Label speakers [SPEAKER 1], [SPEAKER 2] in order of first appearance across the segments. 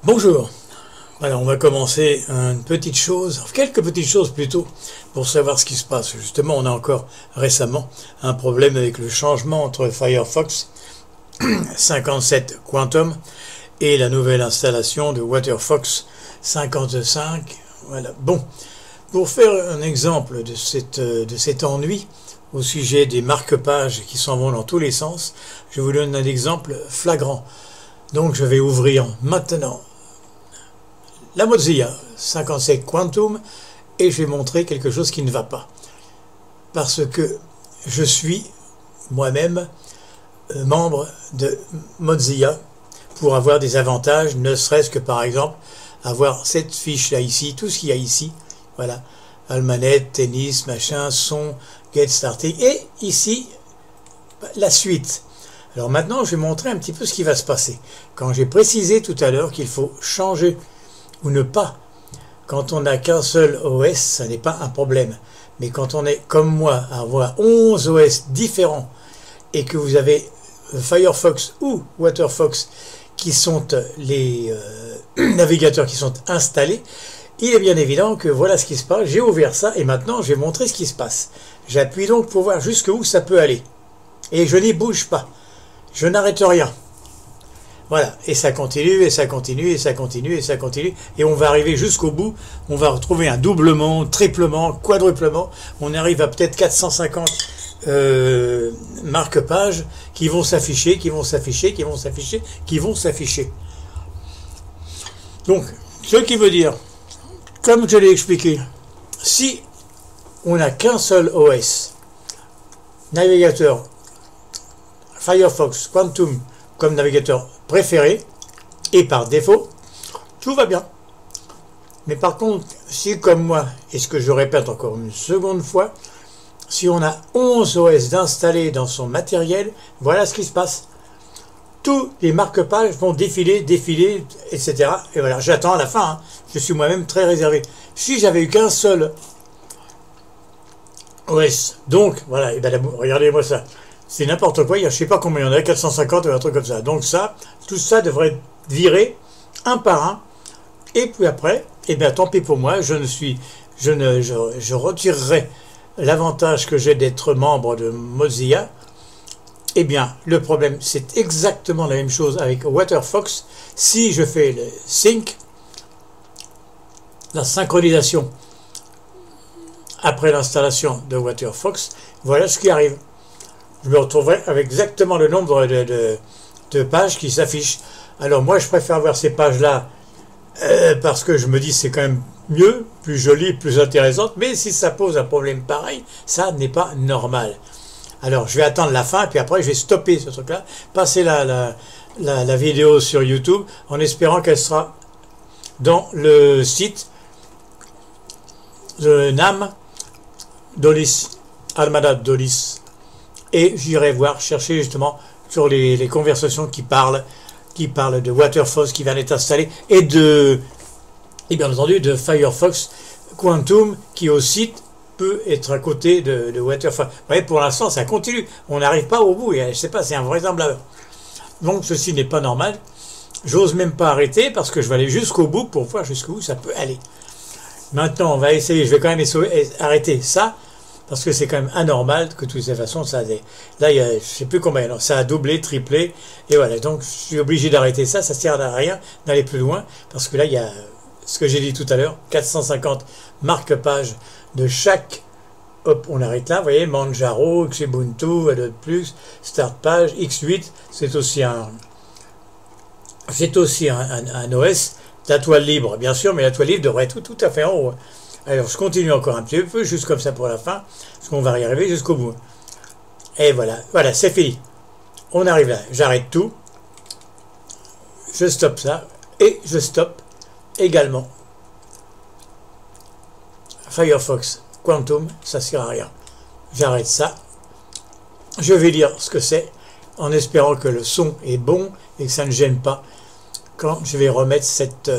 [SPEAKER 1] Bonjour. Voilà, on va commencer quelques petites choses plutôt, pour savoir ce qui se passe. Justement, on a encore récemment un problème avec le changement entre Firefox 57 Quantum et la nouvelle installation de WaterFox 55. Voilà. Bon, pour faire un exemple de cet ennui au sujet des marque-pages qui s'en vont dans tous les sens, je vous donne un exemple flagrant. Donc je vais ouvrir maintenant la Mozilla 57 Quantum et je vais montrer quelque chose qui ne va pas. Parce que je suis moi-même membre de Mozilla pour avoir des avantages, ne serait-ce que par exemple avoir cette fiche là ici, tout ce qu'il y a ici, voilà, Almanet, tennis, machin, son, get started, et ici la suite. Alors maintenant je vais montrer un petit peu ce qui va se passer. Quand j'ai précisé tout à l'heure qu'il faut changer ou ne pas, quand on n'a qu'un seul OS, ça n'est pas un problème. Mais quand on est comme moi à avoir 11 OS différents et que vous avez Firefox ou WaterFox qui sont les navigateurs qui sont installés, il est bien évident que voilà ce qui se passe. J'ai ouvert ça et maintenant je vais montrer ce qui se passe. J'appuie donc pour voir jusqu'où ça peut aller. Et je n'y bouge pas. Je n'arrête rien. Voilà, et ça continue, et ça continue, et ça continue, et ça continue, et on va arriver jusqu'au bout, on va retrouver un doublement, triplement, quadruplement, on arrive à peut-être 450 marque-pages qui vont s'afficher, qui vont s'afficher, qui vont s'afficher, qui vont s'afficher. Donc, ce qui veut dire, comme je l'ai expliqué, si on n'a qu'un seul OS, navigateur Firefox Quantum comme navigateur préféré et par défaut, tout va bien. Mais par contre, si comme moi, et ce que je répète encore une seconde fois, si on a 11 OS d'installer dans son matériel, voilà ce qui se passe. Tous les marque-pages vont défiler, etc. Et voilà, j'attends à la fin, hein. Je suis moi-même très réservé. Si j'avais eu qu'un seul OS, donc, voilà, et ben, regardez-moi ça. C'est n'importe quoi, je ne sais pas combien il y en a, 450 ou un truc comme ça. Donc ça, tout ça devrait virer un par un. Et puis après, eh bien tant pis pour moi, je retirerai l'avantage que j'ai d'être membre de Mozilla. Eh bien, le problème, c'est exactement la même chose avec WaterFox. Si je fais le sync, la synchronisation après l'installation de WaterFox, voilà ce qui arrive. Je me retrouverai avec exactement le nombre de pages qui s'affichent. Alors moi, je préfère voir ces pages-là parce que je me dis c'est quand même mieux, plus joli, plus intéressante. Mais si ça pose un problème pareil, ça n'est pas normal. Alors je vais attendre la fin, puis après je vais stopper ce truc-là, passer la vidéo sur YouTube en espérant qu'elle sera dans le site de NAM Dolis, Almada Dolis. Et j'irai chercher justement sur les conversations qui parlent de WaterFox qui vient d'être installé et bien entendu de Firefox Quantum qui aussi peut être à côté de WaterFox. Vous voyez, pour l'instant ça continue, on n'arrive pas au bout, et je sais pas, c'est invraisemblable. Donc ceci n'est pas normal. J'ose même pas arrêter parce que je vais aller jusqu'au bout pour voir jusqu'où ça peut aller. Maintenant on va essayer, je vais quand même arrêter ça. Parce que c'est quand même anormal que de toutes ces façons, ça a là, il y a, je sais plus combien, alors, ça a doublé, triplé, et voilà. Donc, je suis obligé d'arrêter ça, ça sert à rien d'aller plus loin, parce que là, il y a ce que j'ai dit tout à l'heure, 450 marque-pages de chaque, hop, on arrête là, vous voyez, Manjaro, Xubuntu, Adobe Plus, Start Page, X8, c'est aussi un OS, la toile libre, bien sûr, mais la toile libre devrait être tout à fait en haut. Alors, je continue encore un petit peu, juste comme ça pour la fin, parce qu'on va y arriver jusqu'au bout. Et voilà, c'est fini. On arrive là, j'arrête tout. Je stoppe ça, et je stoppe également Firefox Quantum, ça ne sert à rien. J'arrête ça. Je vais lire ce que c'est, en espérant que le son est bon, et que ça ne gêne pas, quand je vais remettre cette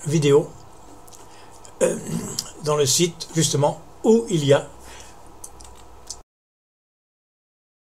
[SPEAKER 1] vidéo dans le site justement où il y a